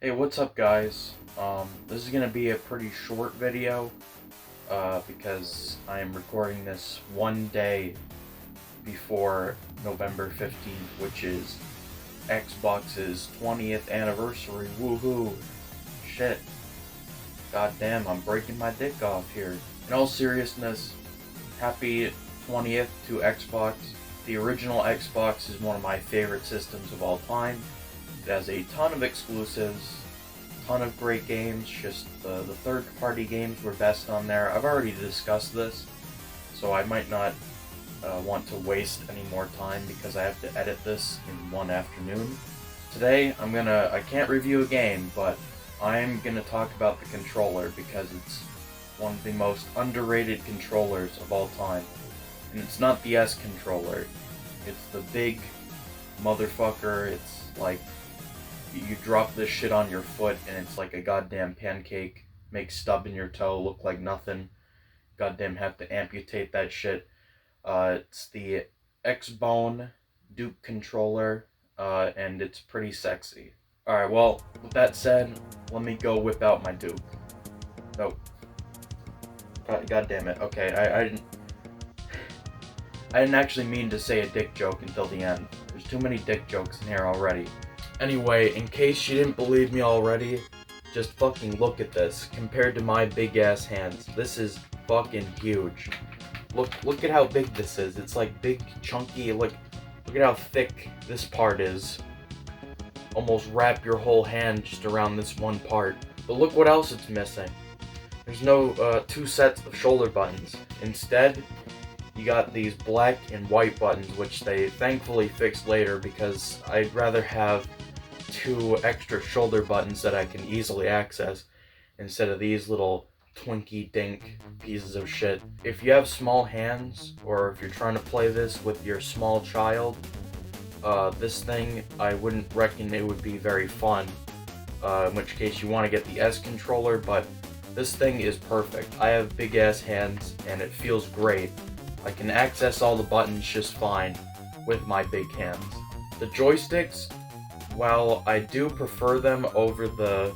Hey, what's up, guys? This is gonna be a pretty short video, because I am recording this one day before November 15th, which is Xbox's 20th anniversary. Woohoo! Shit. God damn, I'm breaking my dick off here. In all seriousness, happy 20th to Xbox. The original Xbox is one of my favorite systems of all time. It has a ton of exclusives, ton of great games, just the third-party games were best on there. I've already discussed this, so I might not want to waste any more time because I have to edit this in one afternoon. Today, I can't review a game, but I'm gonna talk about the controller because it's one of the most underrated controllers of all time. And it's not the S controller, it's the big motherfucker. It's like you drop this shit on your foot and it's like a goddamn pancake. Make stub in your toe look like nothing. Goddamn have to amputate that shit. It's the Xbone Duke controller, and it's pretty sexy. Alright, well, with that said, let me go whip out my Duke. Oh. God damn it. Okay, I didn't actually mean to say a dick joke until the end. There's too many dick jokes in here already. Anyway, in case you didn't believe me already, just fucking look at this. Compared to my big ass hands, this is fucking huge. Look at how big this is. It's like big, chunky. Look at how thick this part is. Almost wrap your whole hand just around this one part. But look what else it's missing. There's no two sets of shoulder buttons. Instead, you got these black and white buttons, which they thankfully fixed later because I'd rather have two extra shoulder buttons that I can easily access instead of these little twinky dink pieces of shit. If you have small hands, or if you're trying to play this with your small child, this thing, I wouldn't reckon it would be very fun, in which case you want to get the S controller, but this thing is perfect. I have big ass hands and it feels great. I can access all the buttons just fine with my big hands. The joysticks, while I do prefer them over the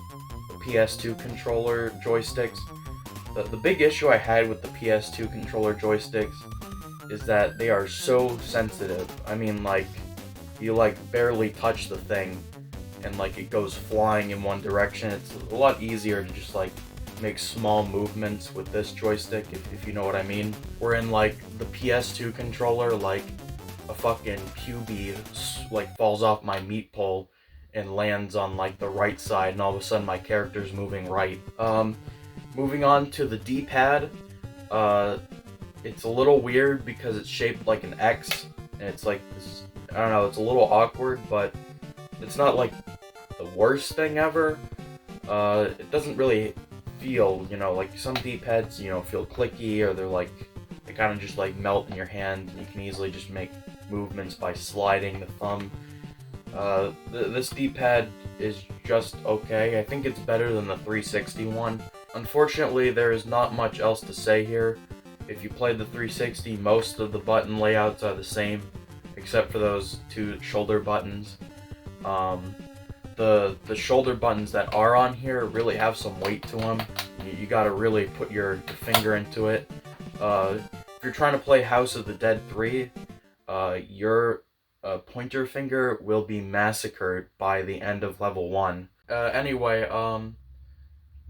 PS2 controller joysticks, the big issue I had with the PS2 controller joysticks is that they are so sensitive. I mean, like, you like barely touch the thing and like it goes flying in one direction. It's a lot easier to just like make small movements with this joystick, if you know what I mean. Where in like the PS2 controller, like a fucking QB like falls off my meat pole and lands on like the right side, and all of a sudden my character's moving right. Moving on to the D-pad, it's a little weird because it's shaped like an X, and it's like this, I don't know, it's a little awkward, but it's not like the worst thing ever. It doesn't really feel, like some D-pads, feel clicky, or they kind of just like melt in your hand, and you can easily just make movements by sliding the thumb. This D-pad is just okay. I think it's better than the 360 one. Unfortunately, there is not much else to say here. If you play the 360, most of the button layouts are the same, except for those two shoulder buttons. The shoulder buttons that are on here really have some weight to them. You gotta really put your finger into it. If you're trying to play House of the Dead 3, your pointer finger will be massacred by the end of level 1. Anyway,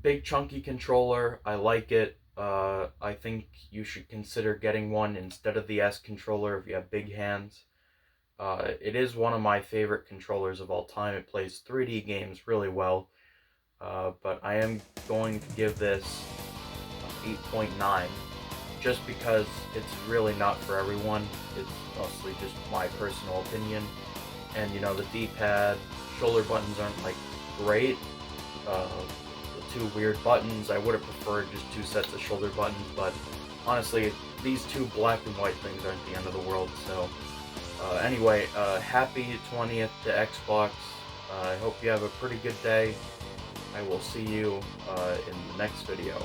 big chunky controller, I like it. I think you should consider getting one instead of the S controller if you have big hands. It is one of my favorite controllers of all time. It plays 3D games really well, but I am going to give this 8.9 just because it's really not for everyone. It's mostly just my personal opinion. And the D-pad, shoulder buttons aren't like great. The two weird buttons, I would have preferred just two sets of shoulder buttons, but honestly, these two black and white things aren't the end of the world. So anyway, happy 20th to Xbox. I hope you have a pretty good day. I will see you in the next video.